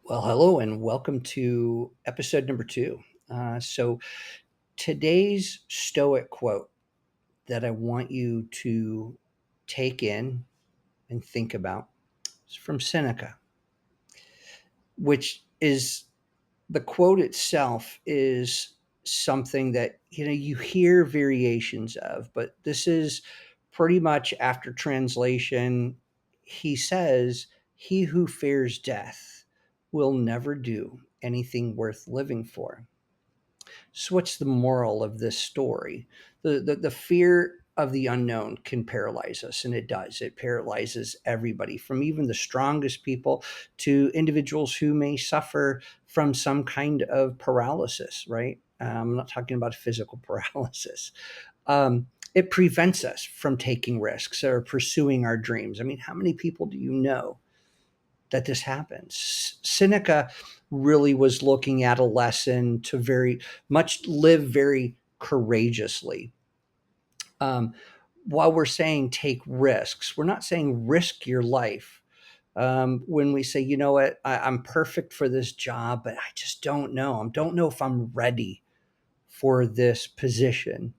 Well, hello and welcome to episode number two. So, today's Stoic quote that I want you to take in and think about is from Seneca, which is the quote itself is something that you hear variations of, but this is pretty much after translation. He says, "He who fears death will never do anything worth living for." So, what's the moral of this story? The fear of the unknown can paralyze us, and it does. It paralyzes everybody, from even the strongest people to individuals who may suffer from some kind of paralysis, right? I'm not talking about physical paralysis. It prevents us from taking risks or pursuing our dreams. I mean, how many people do you know that this happens? Seneca really was looking at a lesson to very much live very courageously. Um, while we're saying take risks, we're not saying risk your life. When we say, you know what, I'm perfect for this job, but I just don't know. I don't know if I'm ready for this position.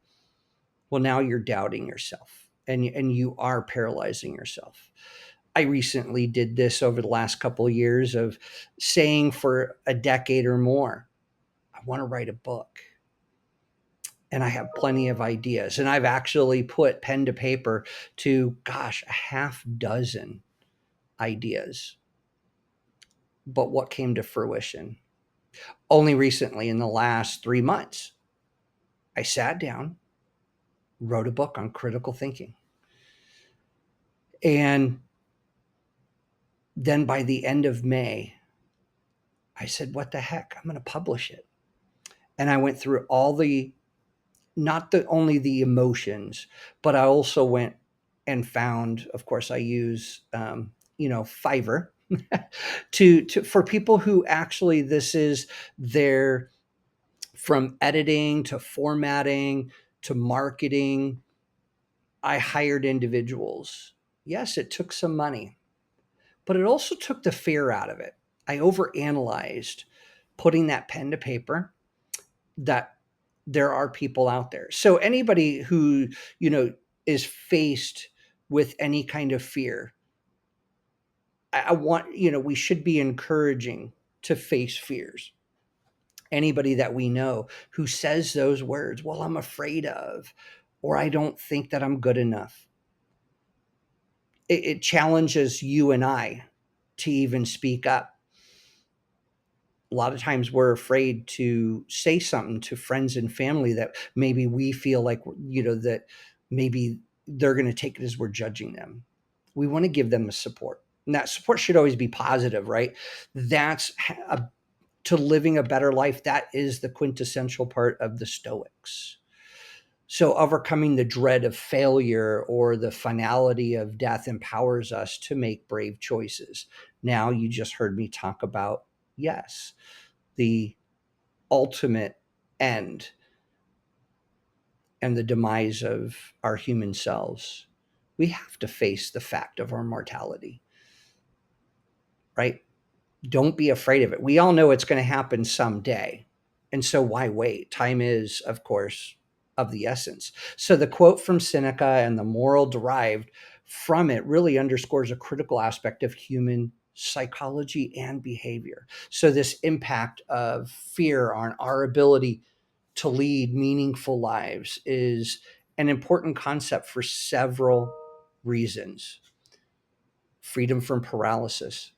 Well, now you're doubting yourself and you are paralyzing yourself. I recently did this over the last couple of years of saying for a decade or more, I want to write a book and I have plenty of ideas. And I've actually put pen to paper to, gosh, a half dozen ideas. But what came to fruition? Only recently, in the last 3 months, I sat down, wrote a book on critical thinking. And then by the end of May, I said, what the heck? I'm going to publish it. And I went through all the, not the only the emotions, but I also went and found, of course, I use, Fiverr to for people who actually this is their, from editing to formatting to marketing. I hired individuals. Yes, it took some money, but it also took the fear out of it. I overanalyzed putting that pen to paper, that there are people out there. So anybody who, you know, is faced with any kind of fear, I want, we should be encouraging to face fears. Anybody that we know who says those words, well, I'm afraid of, or I don't think that I'm good enough, it challenges you and I to even speak up. A lot of times we're afraid to say something to friends and family that maybe we feel like, that maybe they're going to take it as we're judging them. We want to give them the support. And that support should always be positive, right? That's to living a better life. That is the quintessential part of the Stoics. So overcoming the dread of failure or the finality of death empowers us to make brave choices. Now you just heard me talk about, yes, the ultimate end and the demise of our human selves. We have to face the fact of our mortality, right? Don't be afraid of it. We all know it's going to happen someday. And so why wait? Time is, of course, of the essence. So the quote from Seneca and the moral derived from it really underscores a critical aspect of human psychology and behavior. So this impact of fear on our ability to lead meaningful lives is an important concept for several reasons. Freedom from paralysis.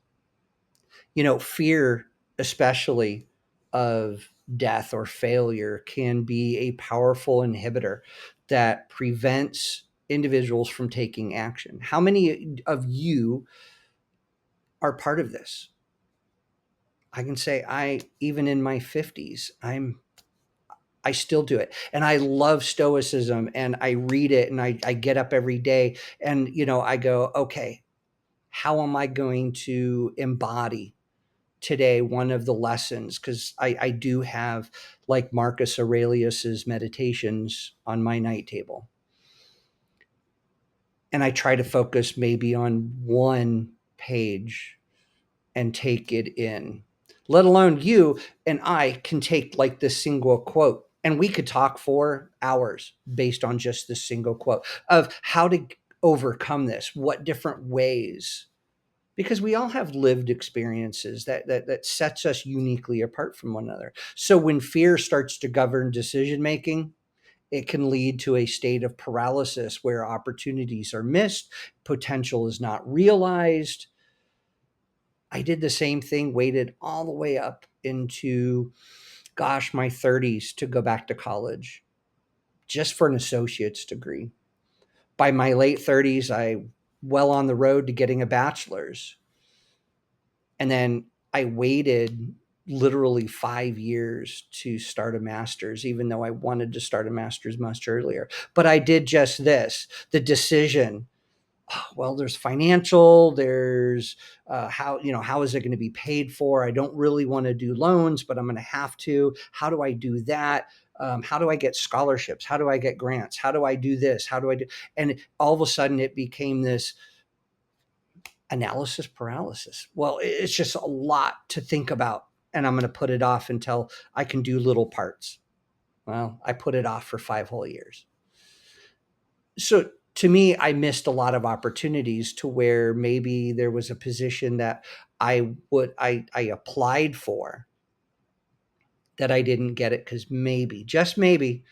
Fear, especially of death or failure, can be a powerful inhibitor that prevents individuals from taking action. How many of you are part of this? I can say even in my 50s, I still do it. And I love Stoicism and I read it and I get up every day and, I go, okay, how am I going to embody today one of the lessons? Because I do have, like Marcus Aurelius's meditations on my night table. And I try to focus maybe on one page and take it in. let alone you and I can take like this single quote and we could talk for hours based on just this single quote of how to overcome this, what different ways, because we all have lived experiences that sets us uniquely apart from one another. So when fear starts to govern decision making, it can lead to a state of paralysis where opportunities are missed, potential is not realized. I did the same thing, waited all the way up into, gosh, my 30s to go back to college just for an associate's degree. By my late 30s, I well on the road to getting a bachelor's. And then I waited literally 5 years to start a master's, even though I wanted to start a master's much earlier. But I did just this, the decision. Oh, well, there's financial, there's how is it going to be paid for? I don't really want to do loans, but I'm going to have to. How do I do that? How do I get scholarships? How do I get grants? How do I do this? How do I do? And all of a sudden it became this analysis paralysis. Well, it's just a lot to think about, and I'm going to put it off until I can do little parts. Well, I put it off for 5 whole years. So to me, I missed a lot of opportunities to where maybe there was a position that I applied for that I didn't get it because maybe, just maybe,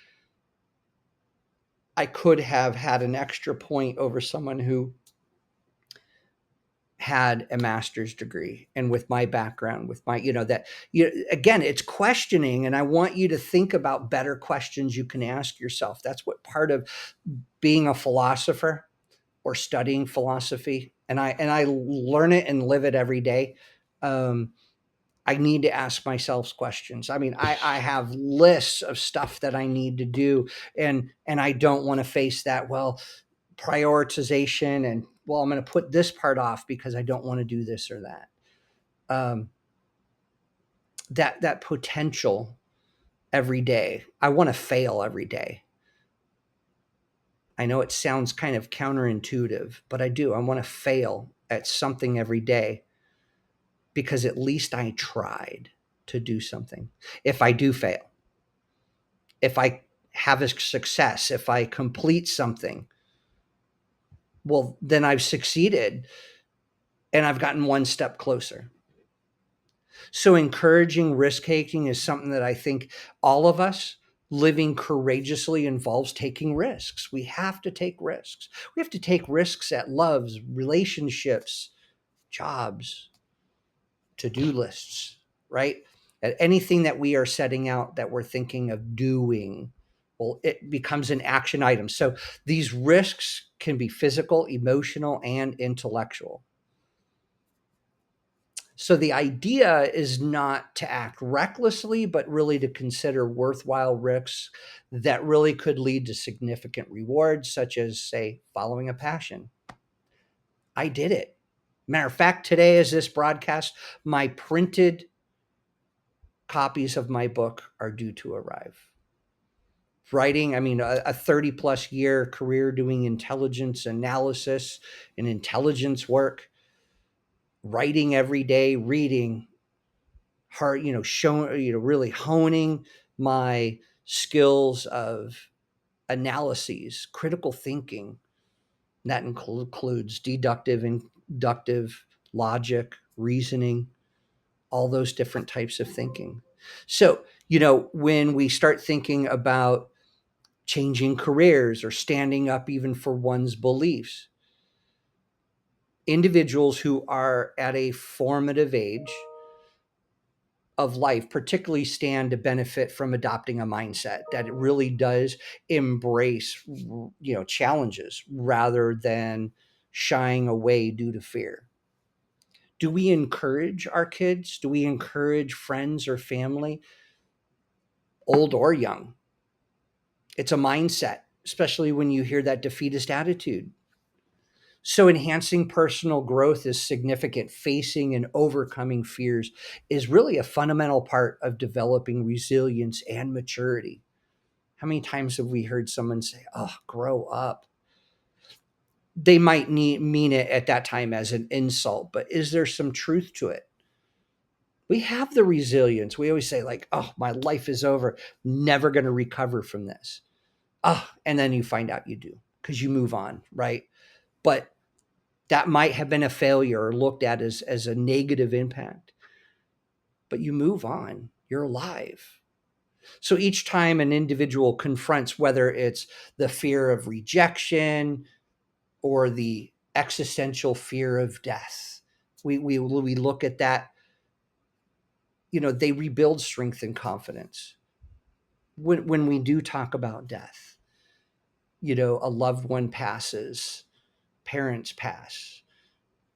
I could have had an extra point over someone who had a master's degree. And with my background, with my, again, it's questioning. And I want you to think about better questions you can ask yourself. That's what part of being a philosopher or studying philosophy. And I learn it and live it every day. I need to ask myself questions. I mean, I have lists of stuff that I need to do, and I don't want to face that. Well, prioritization, and well, I'm going to put this part off because I don't want to do this or that. That potential every day. I want to fail every day. I know it sounds kind of counterintuitive, but I do. I want to fail at something every day because at least I tried to do something. If I do fail, if I have a success, if I complete something, well, then I've succeeded and I've gotten one step closer. So encouraging risk taking is something that I think all of us living courageously involves taking risks. We have to take risks. We have to take risks at loves, relationships, jobs, to-do lists, right? At anything that we are setting out that we're thinking of doing, well, it becomes an action item. So these risks can be physical, emotional, and intellectual. So the idea is not to act recklessly, but really to consider worthwhile risks that really could lead to significant rewards, such as, say, following a passion. I did it. Matter of fact, today, as this broadcast, my printed copies of my book are due to arrive. Writing, I mean, a 30 plus year career doing intelligence analysis and intelligence work, writing every day, reading, hard, showing, really honing my skills of analyses, critical thinking. That includes deductive, inductive, logic, reasoning, all those different types of thinking. So, when we start thinking about changing careers or standing up even for one's beliefs, individuals who are at a formative age of life particularly stand to benefit from adopting a mindset that it really does embrace challenges rather than shying away due to fear. Do we encourage our kids? Do we encourage friends or family, old or young? It's a mindset, especially when you hear that defeatist attitude. So enhancing personal growth is significant. Facing and overcoming fears is really a fundamental part of developing resilience and maturity. How many times have we heard someone say, "Oh, grow up"? They might mean it at that time as an insult, but is there some truth to it? We have the resilience. We always say, like, oh, my life is over, never going to recover from this. Oh, and then you find out you do because you move on, right? But that might have been a failure or looked at as a negative impact. But you move on, you're alive. So each time an individual confronts, whether it's the fear of rejection or the existential fear of death, we look at that, they rebuild strength and confidence. When we do talk about death, a loved one passes, parents pass.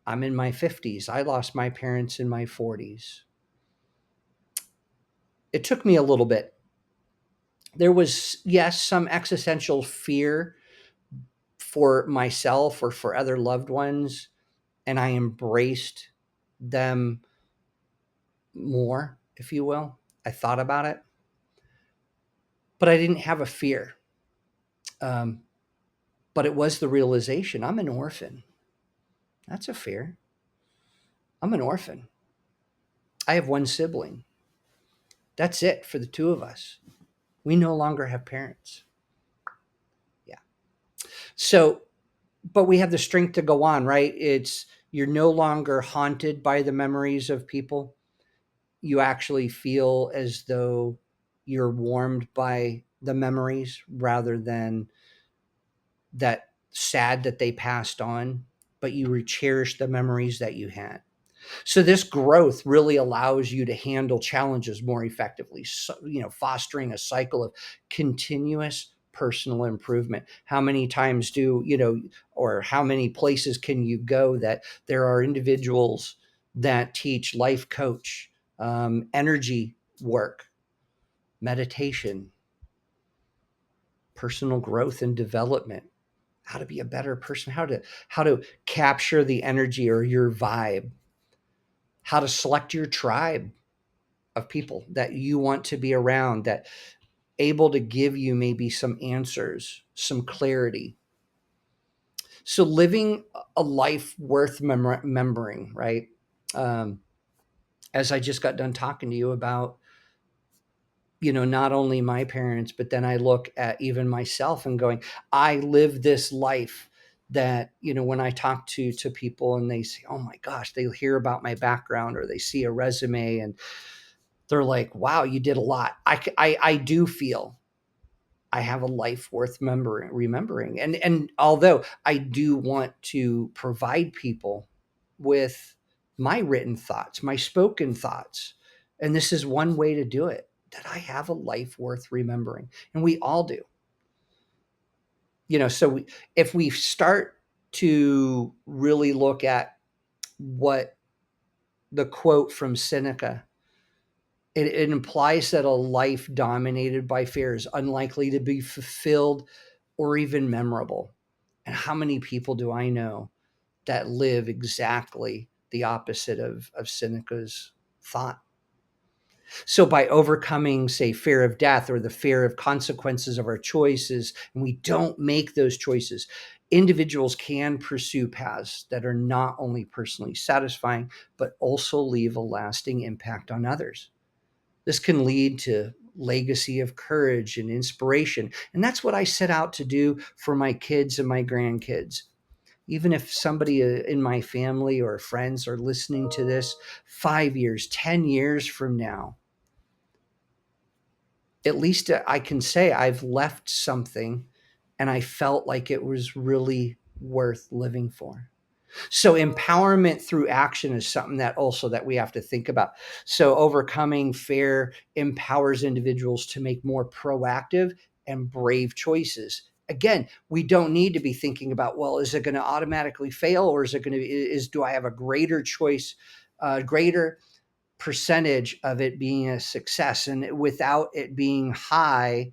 I'm in my 50s. I lost my parents in my 40s. It took me a little bit. There was, yes, some existential fear for myself or for other loved ones, and I embraced them more, if you will. I thought about it, but I didn't have a fear. Um, but it was the realization I'm an orphan. That's a fear. I'm an orphan. I have one sibling. That's it for the two of us. We no longer have parents. Yeah. So, but we have the strength to go on, right? You're no longer haunted by the memories of people. You actually feel as though you're warmed by the memories rather than that sad that they passed on, but you cherish the memories that you had. So this growth really allows you to handle challenges more effectively, so, fostering a cycle of continuous personal improvement. How many times or how many places can you go that there are individuals that teach life coach, energy work, meditation, personal growth and development, how to be a better person, how to capture the energy or your vibe, how to select your tribe of people that you want to be around, that able to give you maybe some answers, some clarity. So living a life worth remembering, right? Um, as I just got done talking to you about, not only my parents, but then I look at even myself and going, I live this life that, when I talk to people and they say, oh my gosh, they hear about my background or they see a resume and they're like, wow, you did a lot. I do feel I have a life worth remembering. And although I do want to provide people with my written thoughts, my spoken thoughts, and this is one way to do it, that I have a life worth remembering. And we all do. If we start to really look at what the quote from Seneca, it implies that a life dominated by fear is unlikely to be fulfilled or even memorable. And how many people do I know that live exactly the opposite of Seneca's thought? So by overcoming, say, fear of death or the fear of consequences of our choices, and we don't make those choices, individuals can pursue paths that are not only personally satisfying, but also leave a lasting impact on others. This can lead to legacy of courage and inspiration. And that's what I set out to do for my kids and my grandkids. Even if somebody in my family or friends are listening to this 5 years, 10 years from now, at least I can say I've left something and I felt like it was really worth living for. So empowerment through action is something that we have to think about. So overcoming fear empowers individuals to make more proactive and brave choices. Again, we don't need to be thinking about, well, is it going to automatically fail, or do I have a greater choice, greater percentage of it being a success? And without it being high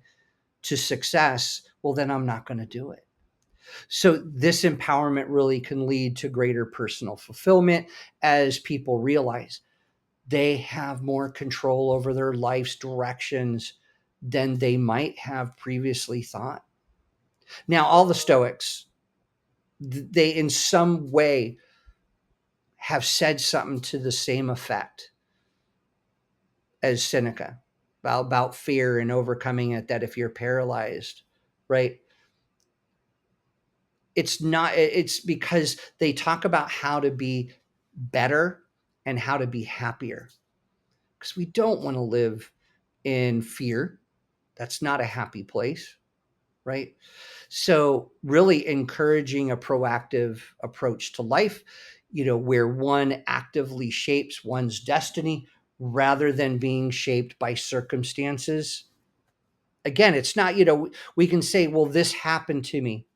to success, well, then I'm not going to do it. So this empowerment really can lead to greater personal fulfillment as people realize they have more control over their life's directions than they might have previously thought. Now, all the Stoics, they in some way have said something to the same effect. as Seneca about fear and overcoming it, that if you're paralyzed, right? It's not, it's because they talk about how to be better and how to be happier, because we don't want to live in fear. That's not a happy place, right? So really encouraging a proactive approach to life, where one actively shapes one's destiny rather than being shaped by circumstances. Again, it's not, we can say, well, this happened to me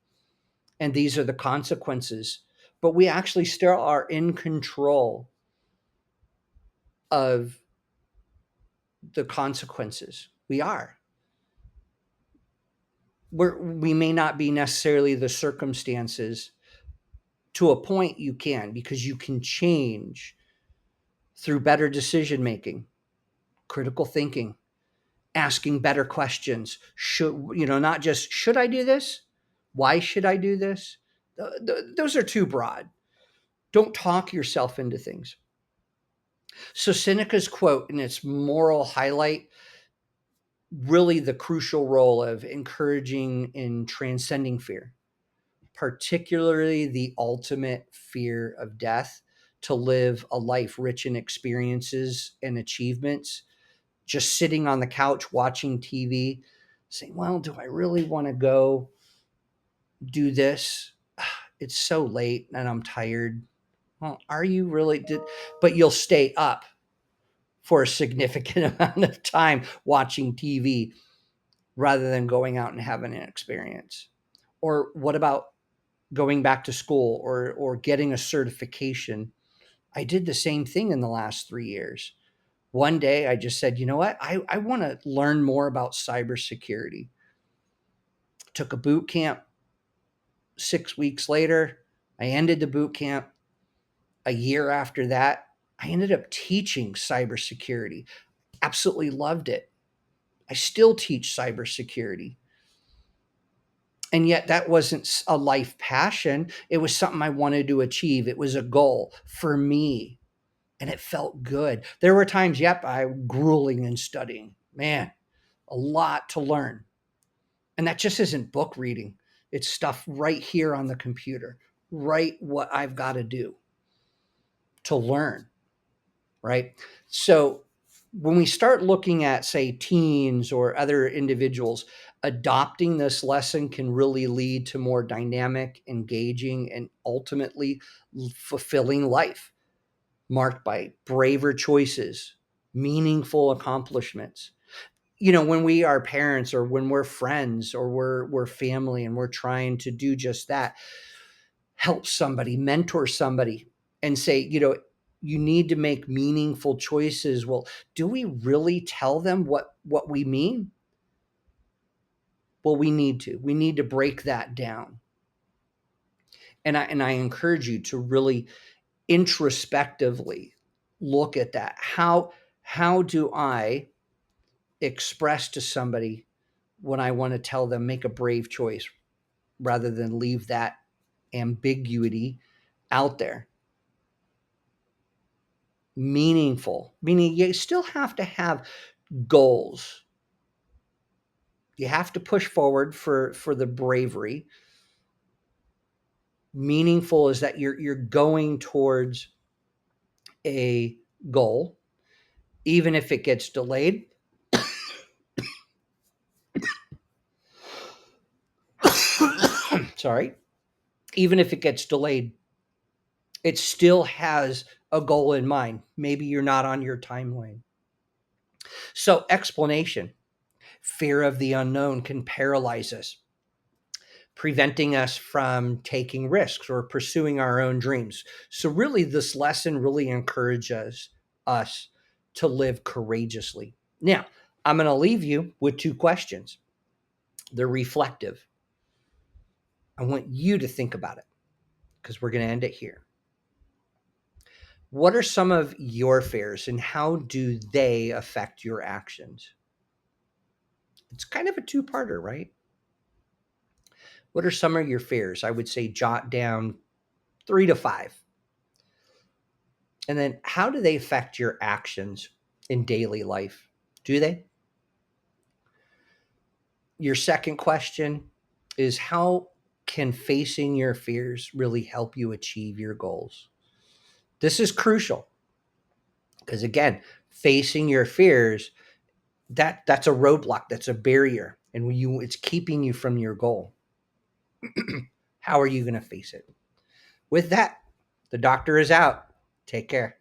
and these are the consequences, but we actually still are in control of the consequences. We are. We may not be necessarily the circumstances. To a point, you can, because you can change through better decision making, critical thinking, asking better questions. Not just, should I do this? Why should I do this? Those are too broad. Don't talk yourself into things. So Seneca's quote and its moral highlight, really the crucial role of encouraging and transcending fear, particularly the ultimate fear of death, to live a life rich in experiences and achievements. Just sitting on the couch watching TV, saying, well, do I really want to go do this? It's so late and I'm tired. Well, are you really? But you'll stay up for a significant amount of time watching TV rather than going out and having an experience. Or what about going back to school or getting a certification? I did the same thing in the last 3 years. One day I just said, you know what? I want to learn more about cybersecurity. Took a boot camp. 6 weeks later, I ended the boot camp. A year after that, I ended up teaching cybersecurity. Absolutely loved it. I still teach cybersecurity. And yet that wasn't a life passion. It was something I wanted to achieve. It was a goal for me. And it felt good. There were times, I was grueling in studying. Man, a lot to learn. And that just isn't book reading. It's stuff right here on the computer, right? What I've got to do to learn, right? So when we start looking at, say, teens or other individuals, adopting this lesson can really lead to more dynamic, engaging, and ultimately fulfilling life, marked by braver choices, meaningful accomplishments. When we are parents or when we're friends or we're family and we're trying to do just that, help somebody, mentor somebody, and say, you need to make meaningful choices. Well, do we really tell them what we mean? Well, we need to break that down. And I encourage you to really introspectively look at that. How do I express to somebody when I want to tell them make a brave choice, rather than leave that ambiguity out there? Meaningful, meaning you still have to have goals. You have to push forward for the bravery. Meaningful is that you're going towards a goal, even if it gets delayed. Sorry. Even if it gets delayed, it still has a goal in mind. Maybe you're not on your timeline. So, explanation. Fear of the unknown can paralyze us, preventing us from taking risks or pursuing our own dreams. So really, this lesson really encourages us to live courageously. Now, I'm going to leave you with 2 questions. They're reflective. I want you to think about it, because we're going to end it here. What are some of your fears and how do they affect your actions? It's kind of a two-parter, right? What are some of your fears? I would say jot down 3 to 5. And then how do they affect your actions? in daily life? Do they? Your second question is, how can facing your fears really help you achieve your goals? This is crucial because, again, facing your fears, that's a roadblock, that's a barrier, and it's keeping you from your goal. How are you going to face it? With that, the doctor is out. Take care.